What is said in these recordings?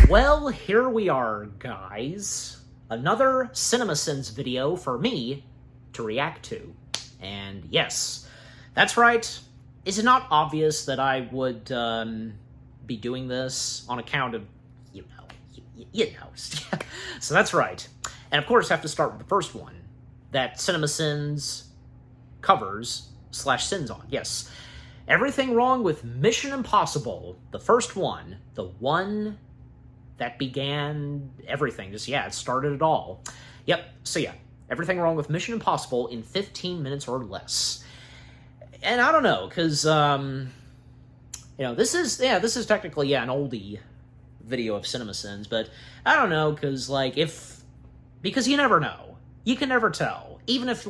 Well, here we are, guys. Another CinemaSins video for me to react to. And yes, that's right. Is it not obvious that I would be doing this on account of, you know. So that's right. And of course, I have to start with the first one that CinemaSins covers / sins on. Yes. Everything wrong with Mission Impossible, the first one, the one that began everything. Just, yeah, it started it all. Yep, so yeah, everything wrong with Mission Impossible in 15 minutes or less. And I don't know, because, this is technically, an oldie video of CinemaSins, but I don't know, because, because you never know. You can never tell. Even if,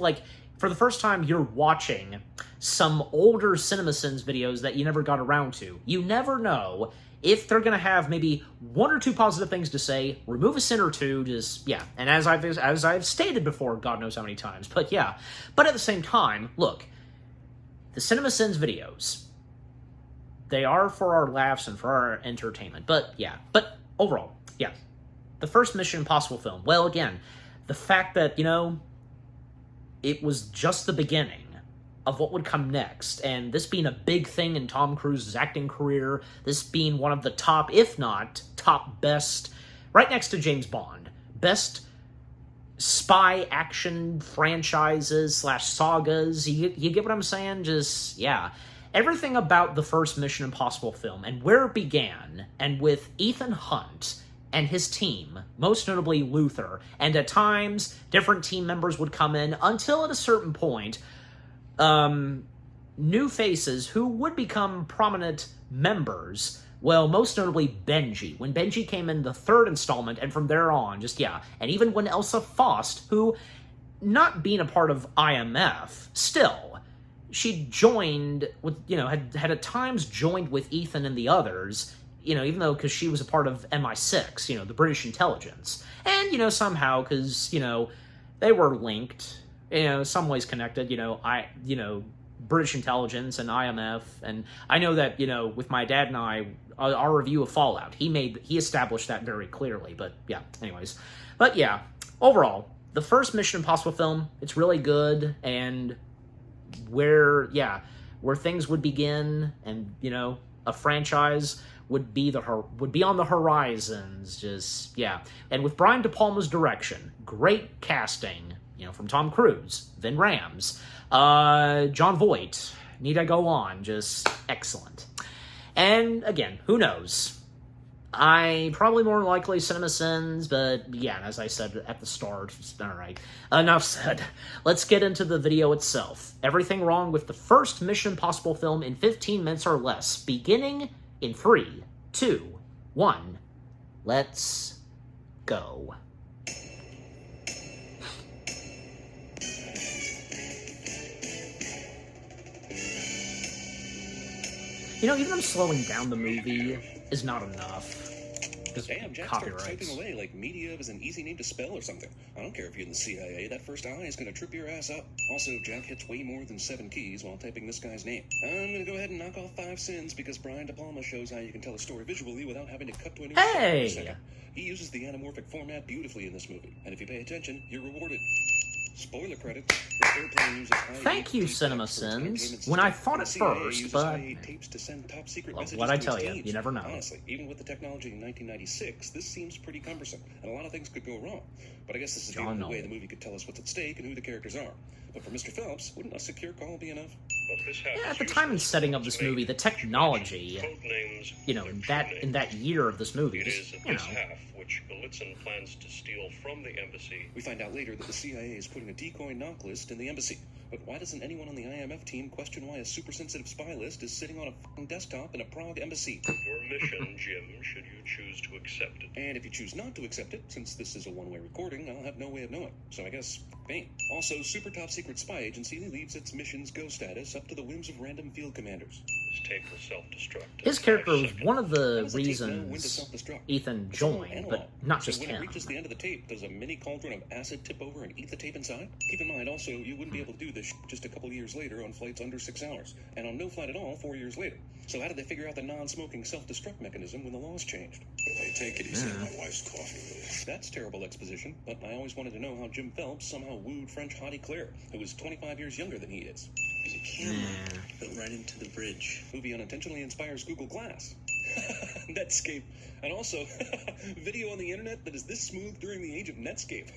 for the first time you're watching some older CinemaSins videos that you never got around to, you never know if they're going to have maybe one or two positive things to say, remove a sin or two, just, yeah. And as I've stated before, God knows how many times, but yeah. But at the same time, look, the CinemaSins videos, they are for our laughs and for our entertainment, but yeah. But overall, yeah. The first Mission Impossible film, well, again, the fact that, it was just the beginning of what would come next, and this being a big thing in Tom Cruise's acting career, this being one of the top, if not top best, right next to James Bond, best spy action franchises / sagas, you get what I'm saying? Just, yeah. Everything about the first Mission Impossible film, and where it began, and with Ethan Hunt and his team, most notably Luther, and at times, different team members would come in, until at a certain point, new faces who would become prominent members, well, most notably Benji. When Benji came in the third installment, and from there on, just, yeah. And even when Elsa Faust, who, not being a part of IMF, still, she joined with, had at times joined with Ethan and the others, even though, because she was a part of MI6, the British intelligence. And, somehow, because, they were linked, some ways connected, British intelligence and IMF. And I know that, with my dad and I, our review of Fallout, he established that very clearly. But, yeah, anyways. But, yeah, overall, the first Mission Impossible film, it's really good. And where things would begin and, a franchise would be on the horizons, just, yeah. And with Brian De Palma's direction, great casting, from Tom Cruise, Vin Rhames, Jon Voight, need I go on, just excellent. And again, who knows? Probably more likely CinemaSins, but yeah, as I said at the start, alright, enough said. Let's get into the video itself. Everything wrong with the first Mission Impossible film in 15 minutes or less, beginning in 3, 2, 1, let's go. Even them slowing down the movie is not enough. Damn, Jack started typing away like media is an easy name to spell or something. I don't care if you're in the CIA, that first I is gonna trip your ass up. Also, Jack hits way more than 7 keys while typing this guy's name. I'm gonna go ahead and knock off 5 sins because Brian De Palma shows how you can tell a story visually without having to cut to a new shot for a second. He uses the anamorphic format beautifully in this movie, and if you pay attention, you're rewarded. Spoiler credit. Thank you, CinemaSins. When I thought it first, but what I tell you, you never know. Honestly, even with the technology in 1996, this seems pretty cumbersome, and a lot of things could go wrong. But I guess this is the only way the movie could tell us what's at stake and who the characters are. But for Mr. Phelps, wouldn't a secure call be enough? Yeah, at the time and setting of this movie, the technology, in that year of this movie, just, which Galitzin plans to steal from the embassy. We find out later that the CIA is putting a decoy knock list in the embassy. But why doesn't anyone on the IMF team question why a super-sensitive spy list is sitting on a f***ing desktop in a Prague embassy? Your mission, Jim, should you choose to accept it. And if you choose not to accept it, since this is a one-way recording, I'll have no way of knowing. So I guess, fame. Also, super top-secret spy agency leaves its mission's go status up to the whims of random field commanders. This tape will self-destruct. His character was one of the reasons Ethan joined, but not just him. When it reaches the end of the tape, does a mini cauldron of acid tip over and eat the tape inside? Keep in mind, also, you wouldn't be able to do this just a couple years later on flights under 6 hours, and on no flight at all 4 years later. So how did they figure out the non-smoking self-destruct mechanism when the laws changed? They Take it easy on my wife's coffee, really. That's terrible exposition, but I always wanted to know how Jim Phelps somehow wooed French hottie Claire, who is 25 years younger than he is. There's a camera built right into the bridge. Movie unintentionally inspires Google Glass. Netscape. And also, video on the internet that is this smooth during the age of Netscape.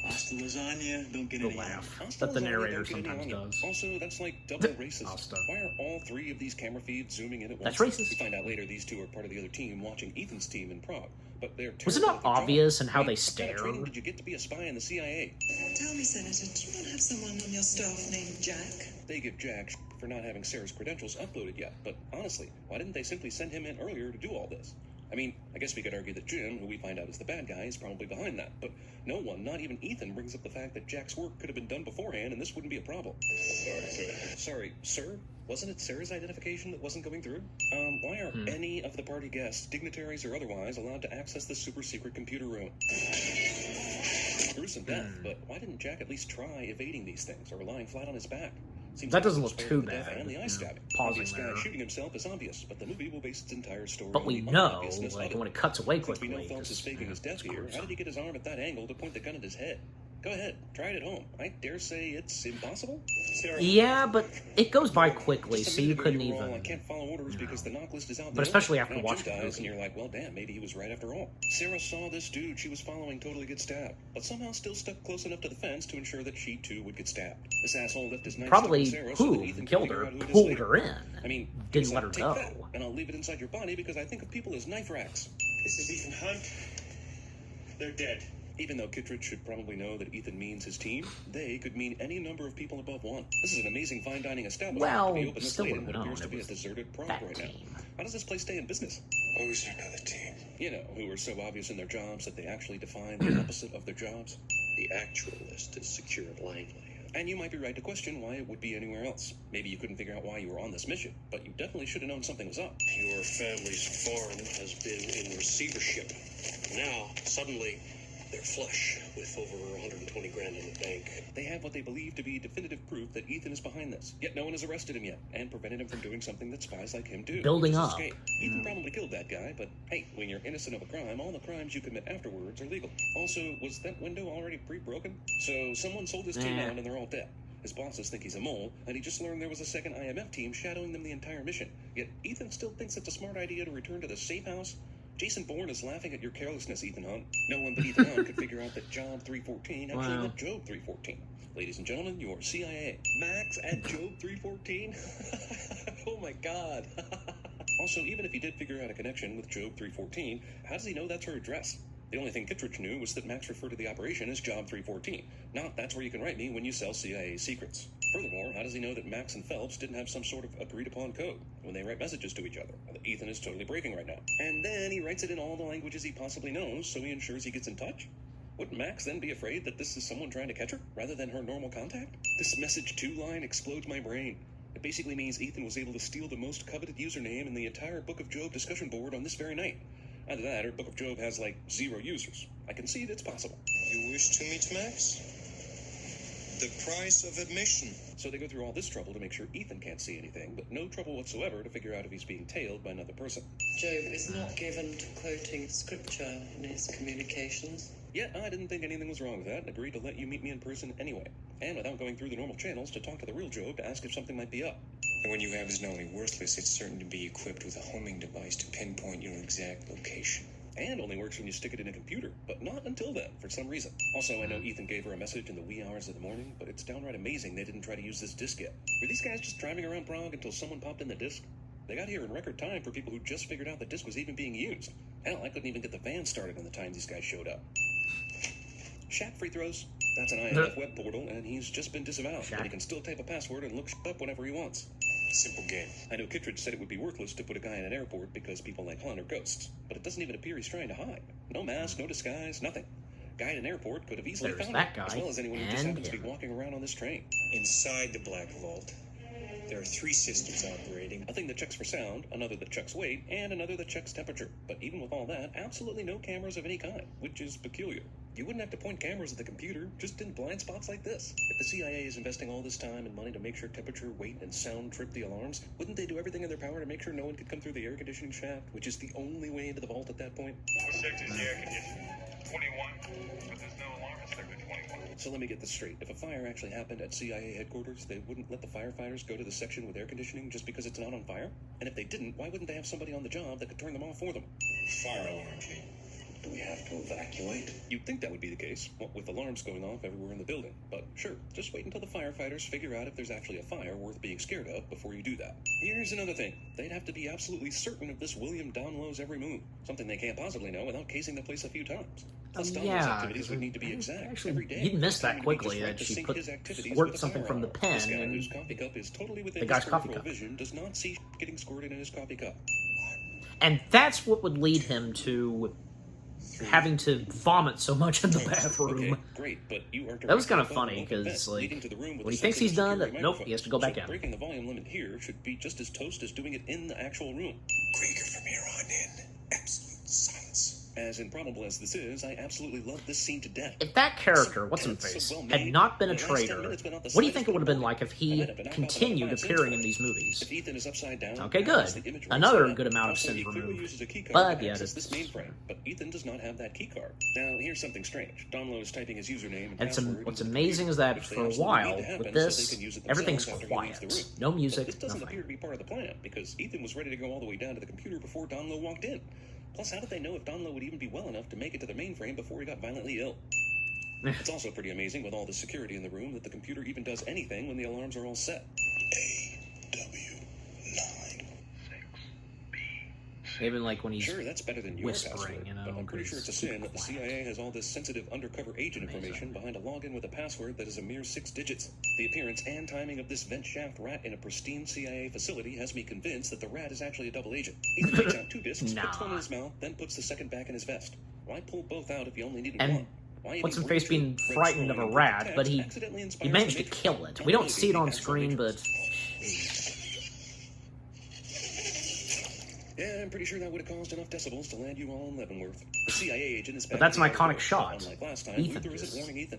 Pasta lasagna, don't get The any laugh Pasta that the lasagna, narrator don't get any sometimes onion. does. Also, that's like double racist. Pasta. Why are all three of these camera feeds zooming in at once? That's racist. We find out later these two are part of the other team watching Ethan's team in Prague. But they're Was it terrible not at their job. obvious in how I mean, they what kind of training stare? did you get to be a spy in the CIA? Tell me, Senator, do you not have someone on your staff named Jack? They give Jack for not having Sarah's credentials uploaded yet, but honestly, why didn't they simply send him in earlier to do all this? I mean, I guess we could argue that Jim, who we find out is the bad guy, is probably behind that, but no one, not even Ethan, brings up the fact that Jack's work could have been done beforehand and this wouldn't be a problem. Sorry, sir? Wasn't it Sarah's identification that wasn't going through? Why are any of the party guests, dignitaries or otherwise, allowed to access the super secret computer room? Gruesome death, but why didn't Jack at least try evading these things or lying flat on his back? Seems That like doesn't he's look spared too the death bad, And the eye you know, stabbing. pausing This guy there. shooting himself is obvious, but the movie will base its entire story But on we the know, obviousness of like, it. when it cuts away Since we quickly, know Phelps is just, faking his death here, how did he get his arm at that angle to point the gun at his head? Go ahead, try it at home. I dare say it's impossible. Sarah, Yeah, but it goes by quickly, just a so you minute ago couldn't you were all, I even... can't follow orders because the knock list is out. But especially after now watching Jim the dies, movie. and you're like, well, damn, maybe he was right after all. Sarah saw this dude she was following totally get stabbed, but somehow still stuck close enough to the fence to ensure that she too would get stabbed. This asshole left his nightstick Probably on Sarah so that who Ethan could killed figure her out who it is pulled later. her in. I mean, Didn't he let her said, go. "Take that, and I'll leave it inside your body because I think of people as knife racks." This is Ethan Hunt. They're dead. Even though Kittredge should probably know that Ethan means his team, they could mean any number of people above one. This is an amazing fine dining establishment Well, to be open this still late in would've what appears known to be it a was deserted Prague that right now. team. How does this place stay in business? Always another team. You know, who are so obvious in their jobs that they actually define the opposite of their jobs. The actual list is secured Langley. And you might be right to question why it would be anywhere else. Maybe you couldn't figure out why you were on this mission, but you definitely should have known something was up. Your family's farm has been in receivership. Now, suddenly, they're flush with over 120 grand in the bank. They have what they believe to be definitive proof that Ethan is behind this, yet no one has arrested him yet, and prevented him from doing something that spies like him do. Building which is up. escape. Ethan probably killed that guy, but hey, when you're innocent of a crime, all the crimes you commit afterwards are legal. Also, was that window already pre-broken? So someone sold his team out and they're all dead. His bosses think he's a mole, and he just learned there was a second IMF team shadowing them the entire mission. Yet Ethan still thinks it's a smart idea to return to the safe house. Jason Bourne is laughing at your carelessness, Ethan Hunt. No one but Ethan Hunt could figure out that Job 314 actually meant Job 314. Ladies and gentlemen, your CIA. Max at Job 314? Oh my god. Also, even if he did figure out a connection with Job 314, how does he know that's her address? The only thing Kittredge knew was that Max referred to the operation as Job 314. Not, that's where you can write me when you sell CIA secrets. Furthermore, how does he know that Max and Phelps didn't have some sort of agreed-upon code when they write messages to each other that Ethan is totally breaking right now? And then he writes it in all the languages he possibly knows, so he ensures he gets in touch? Wouldn't Max then be afraid that this is someone trying to catch her, rather than her normal contact? This message 2 line explodes my brain. It basically means Ethan was able to steal the most coveted username in the entire Book of Job discussion board on this very night. Either that, or Book of Job has, like, 0 users. I can see it's possible. You wish to meet Max? The price of admission. So they go through all this trouble to make sure Ethan can't see anything, but no trouble whatsoever to figure out if he's being tailed by another person. Job is not given to quoting scripture in his communications. Yet I didn't think anything was wrong with that and agreed to let you meet me in person anyway. And without going through the normal channels to talk to the real Job to ask if something might be up. And when you have is not only worthless, it's certain to be equipped with a homing device to pinpoint your exact location. And only works when you stick it in a computer, but not until then, for some reason. Also, I know Ethan gave her a message in the wee hours of the morning, but it's downright amazing they didn't try to use this disc yet. Were these guys just driving around Prague until someone popped in the disc? They got here in record time for people who just figured out the disc was even being used. Hell, I couldn't even get the van started in the time these guys showed up. Shaq free throws. That's an IMF web portal, and he's just been disavowed, but he can still type a password and look up whenever he wants. Simple game. I know Kittredge said it would be worthless to put a guy in an airport because people like Hunt are ghosts, but it doesn't even appear he's trying to hide. No mask, no disguise, nothing. Guy in an airport could have easily There's found that him, guy as well as anyone who just and happens to be him. walking around on this train. Inside the Black Vault, There are 3 systems operating. A thing that checks for sound, another that checks weight, and another that checks temperature. But even with all that, absolutely no cameras of any kind, which is peculiar. You wouldn't have to point cameras at the computer, just in blind spots like this. If the CIA is investing all this time and money to make sure temperature, weight, and sound trip the alarms, wouldn't they do everything in their power to make sure no one could come through the air conditioning shaft, which is the only way into the vault at that point? What sector is the air conditioning? 21, but there's no alarm in sector 21. So let me get this straight. If a fire actually happened at CIA headquarters, they wouldn't let the firefighters go to the section with air conditioning just because it's not on fire? And if they didn't, why wouldn't they have somebody on the job that could turn them off for them? Fire alarm, Gene. Do we have to evacuate? You'd think that would be the case, what with alarms going off everywhere in the building. But sure, just wait until the firefighters figure out if there's actually a fire worth being scared of before you do that. Here's another thing. They'd have to be absolutely certain of this William Donlow's every move. Something they can't possibly know without casing the place a few times. Plus, Donlow's activities would need to be exact every day. You'd miss that quickly, that she squirt something from the pen this guy and whose coffee cup is totally within the guy's his coffee peripheral cup. vision does not see getting squirted in his coffee cup. And that's what would lead him to having to vomit so much in the bathroom. Okay, great, but you are That was kind of directly funny, above the because, vent, like, leading to the room with when a he thinks he's sensitive done, security nope, microphone. he has to go back So in. breaking the volume limit here should be just as toast as doing it in the actual room. Krieger, from here on in, absolute silence. As improbable as this is, I absolutely love this scene to death. If that character, what's his face, had not been a traitor, what do you think it would have been like if he continued appearing in these movies? If Ethan is upside down, Okay, how is good. the image Another right good side up? amount of Also, sin he clearly removed. uses a key card But, to yeah, access that's- this mainframe, but Ethan does not have that key card. Now, here's something strange. Donlow is typing his username and password What's into the amazing computer, is that which they for a absolutely while, need to happen with so they this, can use it everything's themselves after he leaves the quiet. room. No But music, this doesn't nothing. appear to be part of the plan, because Ethan was ready to go all the way down to the computer before Donlow walked in. Plus, how did they know if Donlow would even be well enough to make it to the mainframe before he got violently ill? It's also pretty amazing with all the security in the room that the computer even does anything when the alarms are all set. AW9. Even like when he's Sure, that's better than your whispering, password, you know, but I'm pretty sure it's a 'cause it's sin that the quiet. CIA has all this sensitive undercover agent information behind a login with a password that is a mere 6 digits. The appearance and timing of this vent shaft rat in a pristine CIA facility has me convinced that the rat is actually a double agent. Ethan takes out 2 discs, Nah. puts one in his mouth, then puts the second back in his vest. Why pull both out if you only needed And one? Why what's even his face bring being two red frightened of a scrolling rat, text but he accidentally inspires managed the to Matrix? kill it. Don't We don't really see it be on the actual screen, Matrix. but Yeah, I'm pretty sure that would have caused enough decibels to land you all in Leavenworth. The CIA agent is But that's an back iconic in the shot. Unlike last time, Ethan Luther isn't is. warning Ethan.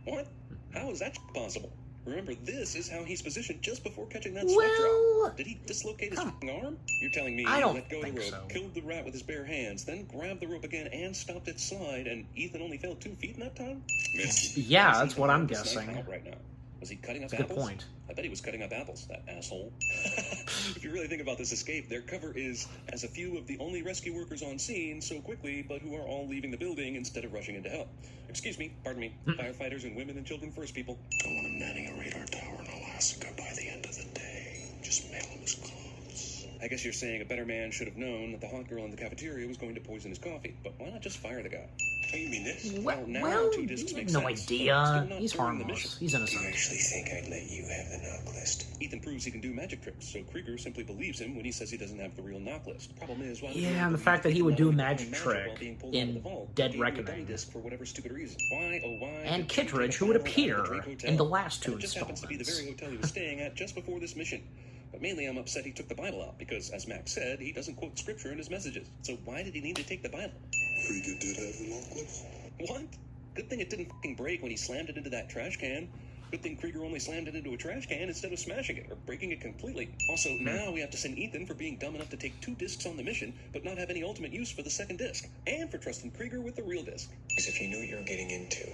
What? How is that possible? Remember, this is how he's positioned just before catching that sweat Well, drop. Did he dislocate his come- f***ing arm? You're telling me I he don't let go of the think rope, so. killed the rat with his bare hands, then grabbed the rope again and stopped its slide, and Ethan only fell 2 feet in that time? yeah, that's what I'm This knife guessing. out right now. Was he cutting up That's a good apples? point. I bet he was cutting up apples, that asshole. If you really think about this escape, their cover is as a few of the only rescue workers on scene so quickly, but who are all leaving the building instead of rushing into help. Excuse me, pardon me. Firefighters and women and children first, people. I want him manning a radar tower in Alaska by the end of the day. Just mail him his clothes. I guess you're saying a better man should have known that the hot girl in the cafeteria was going to poison his coffee, but why not just fire the guy? Oh, you mean this? Well, now Well, 2 discs you make have no sense, but idea. still not He's during the harmless. mission. He's Do you innocent. actually think I'd let you have the knock list? Ethan proves he can do magic tricks, so Krieger simply believes him when he says he doesn't have the real knock list. Problem is, why would you Yeah, and the believe fact that he would not do a only magic perform trick while being pulled out of in the vault, Dead but gave you a dummy Reckoning. disc for whatever stupid reason. Why, oh why? And did Jim Kittredge, take who a would bottle out of appear the Drake Hotel? in the last 2 And it just happens to be the installments. very hotel he was staying at just before this mission. But mainly I'm upset he took the Bible out, because as Max said, he doesn't quote scripture in his messages. So why did he need to take the Bible? Krieger did have the knock list. What? Good thing it didn't fucking break when he slammed it into that trash can. Good thing Krieger only slammed it into a trash can instead of smashing it or breaking it completely. Also, now we have to send Ethan for being dumb enough to take 2 discs on the mission, but not have any ultimate use for the second disc, and for trusting Krieger with the real disc. Because if you knew what you were getting into,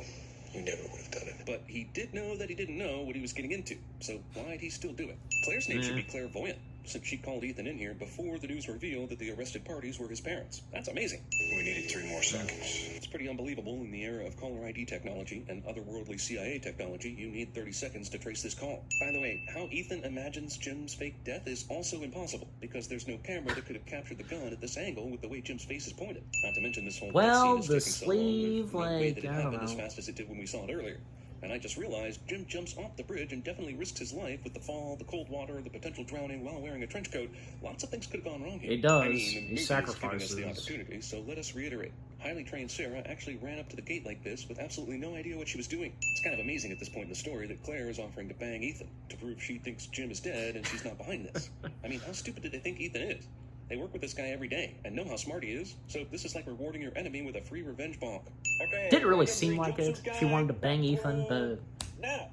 you never would have done it. But he did know that he didn't know what he was getting into, so why'd he still do it? Claire's name should be Clairvoyant, since she called Ethan in here before the news revealed that the arrested parties were his parents. That's amazing. We needed 3 more seconds. It's pretty unbelievable in the era of caller ID technology and otherworldly CIA technology, you need 30 seconds to trace this call. By the way, how Ethan imagines Jim's fake death is also impossible, because there's no camera that could have captured the gun at this angle with the way Jim's face is pointed. Not to mention this whole Well, scene is the taking so long, sleeve, there's no way like, that it I don't happened as know. fast as it did when we saw it earlier. And I just realized Jim jumps off the bridge and definitely risks his life with the fall, the cold water, the potential drowning while wearing a trench coat. Lots of things could have gone wrong here. It does. I mean, the He movie is giving us the sacrifices. opportunity, so let us reiterate. highly trained Sarah actually ran up to the gate like this with absolutely no idea what she was doing. It's kind of amazing at this point in the story that Claire is offering to bang Ethan to prove she thinks Jim is dead and she's not behind this. I mean, how stupid do they think Ethan is? They work with this guy every day and know how smart he is, so this is like rewarding your enemy with a free revenge bomb. Okay, Didn't really seem like it. She wanted to bang Ethan, but... Now!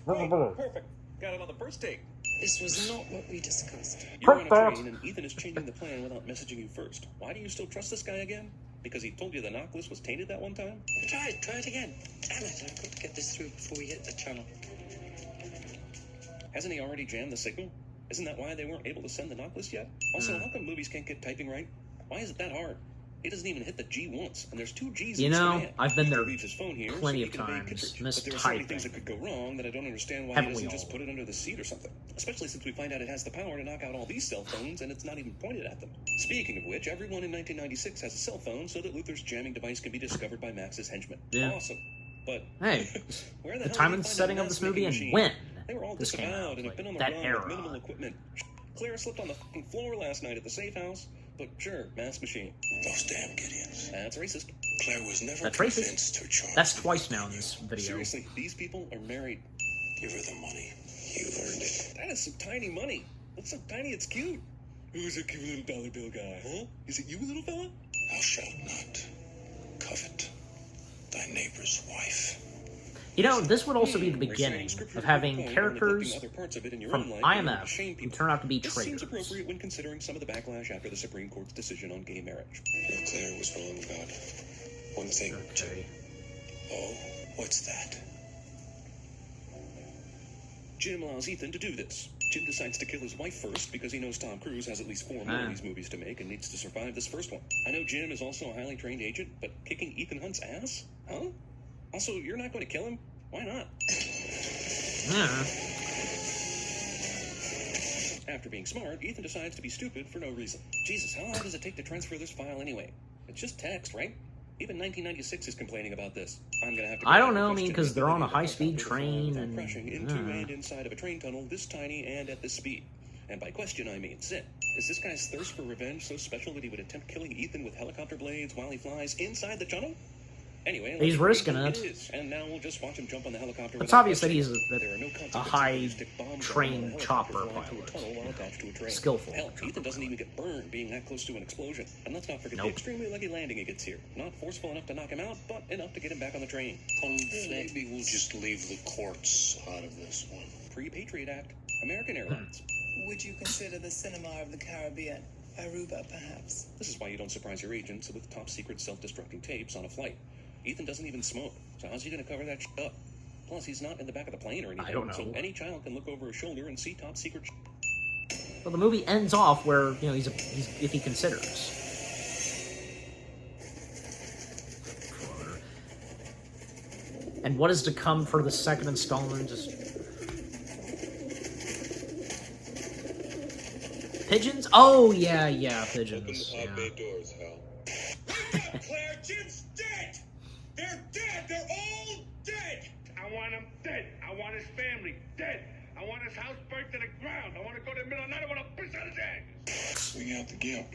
Perfect. Got it on the first take. This was not what we discussed. You're on a train and Ethan is changing the plan without messaging you first. Why do you still trust this guy again? Because he told you the knock list was tainted that one time? Try it again. Damn it, I've got to get this through before we hit the channel. Hasn't he already jammed the signal? Isn't that why they weren't able to send the knock list yet? Also, how come movies can't get typing right? Why is it that hard? He doesn't even hit the G once, and there's 2 G's You in know, command. I've been there He leaves his phone here plenty so of he can evade times, Kittredge. But there are so many things that mistyping. could go wrong that I don't understand why Haven't he doesn't we just all? put it under the seat or something. Especially since we find out it has the power to knock out all these cell phones, and it's not even pointed at them. Speaking of which, everyone in 1996 has a cell phone so that Luther's jamming device can be discovered by Max's henchmen. Yeah. Awesome. But Hey, where the hell time did and he find setting a of this mask-making movie and machine? when They were all this came disavowed out, and have been on the that run era. with minimal equipment. Claire slipped on the fucking floor last night at the safe house, but sure, mask machine. Those damn Gideons. That's racist. Claire was never That's racist. convinced to charge. That's twice now in this video. Seriously, these people are married. Give her the money. You earned it. That is some tiny money. That's so tiny it's cute. Who's a cute little dollar bill guy, huh? Is it you, little fella? Thou shalt not covet thy neighbor's wife. You know, this would also be the We're saying beginning scripture of to having the point, characters neglecting other parts of it in your from own life in order to IMF shame who people. turn out to be This seems traitors. appropriate when considering some of the backlash after the Supreme Court's decision on gay marriage. Your Claire was wrong about one thing, Okay. Oh, what's that? Jim allows Ethan to do this. Jim decides to kill his wife first because he knows Tom Cruise has at least 4 more of these movies to make and needs to survive this first one. I know Jim is also a highly trained agent, but kicking Ethan Hunt's ass? Huh? Also, you're not going to kill him? Why not? Yeah. After being smart, Ethan decides to be stupid for no reason. Jesus, how long does it take to transfer this file anyway? It's just text, right? Even 1996 is complaining about this. I'm gonna have to. I don't know, I mean, question 'cause they're on a the ability to high-speed fuck out train without and- crashing into yeah. and inside of a train tunnel this tiny and at this speed. And by question, I mean sin. Is this guy's thirst for revenge so special that he would attempt killing Ethan with helicopter blades while he flies inside the tunnel? Anyway, He's let's risking believe it. is. And now we'll just watch him jump on the helicopter. It's without obvious that question. he's There are no a consequences high if you stick bombs trained on a helicopter chopper flying through a pilot. tunnel while attached to a train. Skillful Hell, chopper Ethan doesn't pilot. even get burned being that close to an explosion. And let's not forget Nope. the extremely lucky landing he gets here. Not forceful enough to knock him out, but enough to get him back on the train. Maybe we'll just leave the courts out of this one. Pre-Patriot Act. American Airlines. Would you consider the cinema of the Caribbean? Aruba, perhaps? This is why you don't surprise your agents with top-secret self-destructing tapes on a flight. Ethan doesn't even smoke, so how's he going to cover that shit up? Plus, he's not in the back of the plane or anything, I don't know. so any child can look over his shoulder and see top-secret shit. Well, the movie ends off where, you know, he's if he considers. And what is to come for the second installment? Just pigeons? Oh yeah, pigeons. Yeah. doors, Hal. Claire, Jim's dead! They're dead! They're all dead! I want him dead. I want his family dead. I want his house burnt to the ground. I want to go to the middle of the night. I want to piss on his head. Swing out the gimp.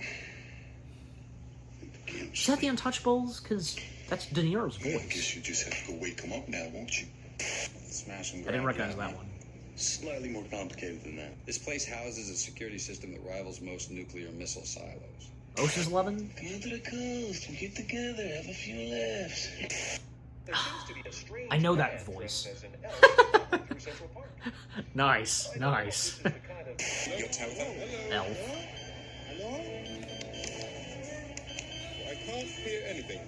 Is that the Untouchables? Because that's De Niro's I voice. guess you just have to go wake him up now, won't you? Smash and I didn't grab, recognize yeah. that one. Slightly more complicated than that. This place houses a security system that rivals most nuclear missile silos. Ocean's 11? Come on to the coast and get together, have a few laughs. There seems to be a strange I know that man voice. dressed as an elf walking through Central Park. Nice, I don't know if nice. this is the kind of- Yo, Tabitha. Elf. Hello? I can't hear anything.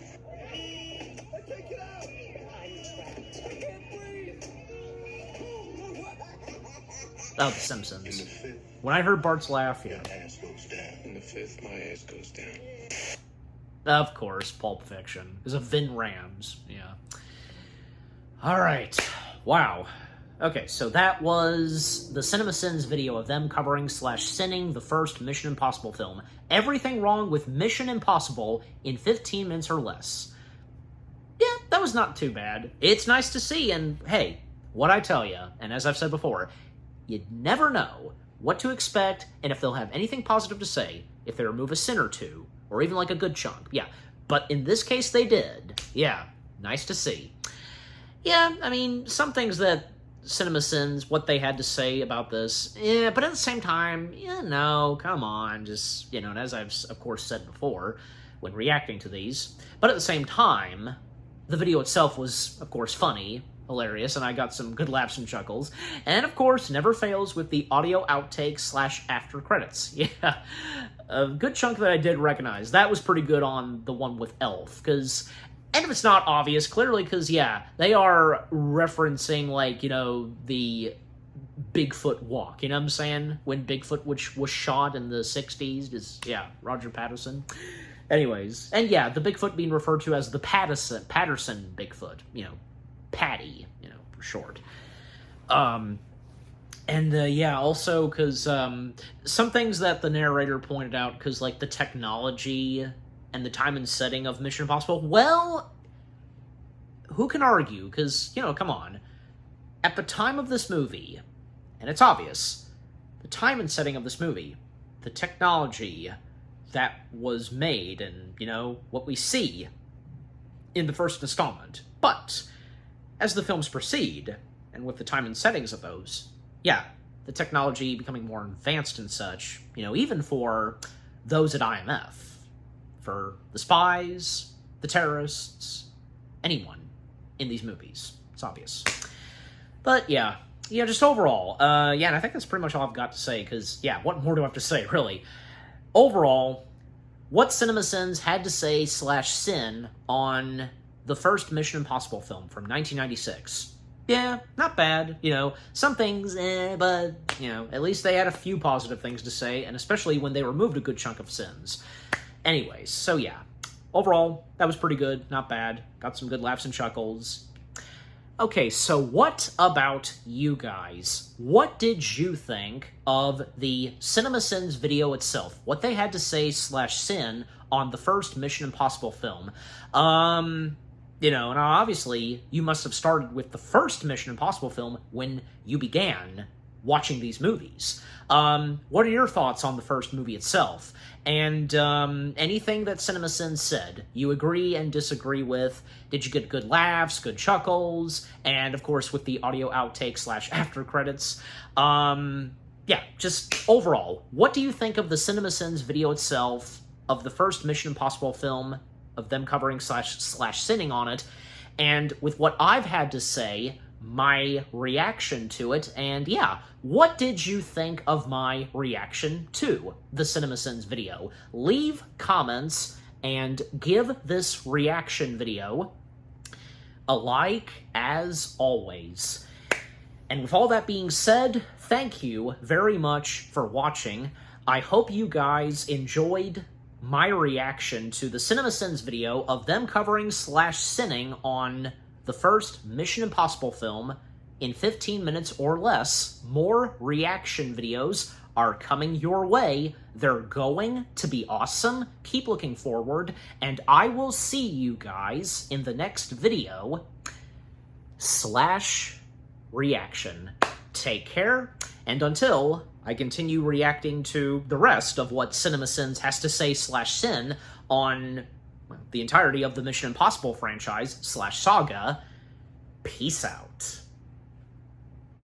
I can't get out! I can't breathe! Oh, The Simpsons. When I heard Bart's laugh, yeah. Ass goes down. In the fifth, my ass goes down. Of course, Pulp Fiction. Is a Vin Rams, yeah. Alright. Wow. Okay, so that was the CinemaSins video of them covering / sinning the first Mission Impossible film. Everything wrong with Mission Impossible in 15 minutes or less. Yeah, that was not too bad. It's nice to see, and hey, what I tell you, and as I've said before, you never know what to expect, and if they'll have anything positive to say, if they remove a sin or two, or even like a good chunk. Yeah, but in this case they did. Yeah, nice to see. Yeah, I mean, some things that CinemaSins, what they had to say about this, yeah, but at the same time, yeah, no, come on, just, you know, and as I've, of course, said before when reacting to these, but at the same time, the video itself was, of course, funny, hilarious, and I got some good laughs and chuckles, and of course, never fails with the audio outtakes / after credits. Yeah, a good chunk that I did recognize. That was pretty good on the one with Elf, because, and if it's not obvious, clearly, because, yeah, they are referencing, like, you know, the Bigfoot walk, you know what I'm saying? When Bigfoot was shot in the 60s, just, yeah, Roger Patterson. Anyways, and yeah, the Bigfoot being referred to as the Patterson Bigfoot, you know, Patty, you know, for short. Yeah, also, because some things that the narrator pointed out, because, like, the technology and the time and setting of Mission Impossible, well, who can argue? Because, you know, come on. At the time of this movie, and it's obvious, the time and setting of this movie, the technology that was made, and, you know, what we see in the first installment. But as the films proceed, and with the time and settings of those, yeah, the technology becoming more advanced and such, you know, even for those at IMF, for the spies, the terrorists, anyone in these movies. It's obvious. But, yeah, just overall, yeah, and I think that's pretty much all I've got to say, because, yeah, what more do I have to say, really? Overall, what CinemaSins had to say / sin on the first Mission Impossible film from 1996. Yeah, not bad, you know, some things, but, you know, at least they had a few positive things to say, and especially when they removed a good chunk of sins. Anyways, so yeah, overall, that was pretty good, not bad, got some good laughs and chuckles. Okay, so what about you guys? What did you think of the CinemaSins video itself? What they had to say / sin on the first Mission Impossible film? You know, and obviously, you must have started with the first Mission Impossible film when you began watching these movies. What are your thoughts on the first movie itself? And anything that CinemaSins said, you agree and disagree with? Did you get good laughs, good chuckles, and of course with the audio outtakes / after credits? Yeah, just overall, what do you think of the CinemaSins video itself, of the first Mission Impossible film, of them covering / sinning on it, and with what I've had to say, my reaction to it, and yeah, what did you think of my reaction to the CinemaSins video? Leave comments and give this reaction video a like, as always. And with all that being said, thank you very much for watching. I hope you guys enjoyed my reaction to the CinemaSins video of them covering / sinning on the first Mission Impossible film in 15 minutes or less. More reaction videos are coming your way. They're going to be awesome. Keep looking forward, and I will see you guys in the next video / reaction. Take care, and until I continue reacting to the rest of what CinemaSins has to say / sin on the entirety of the Mission Impossible franchise / saga, peace out.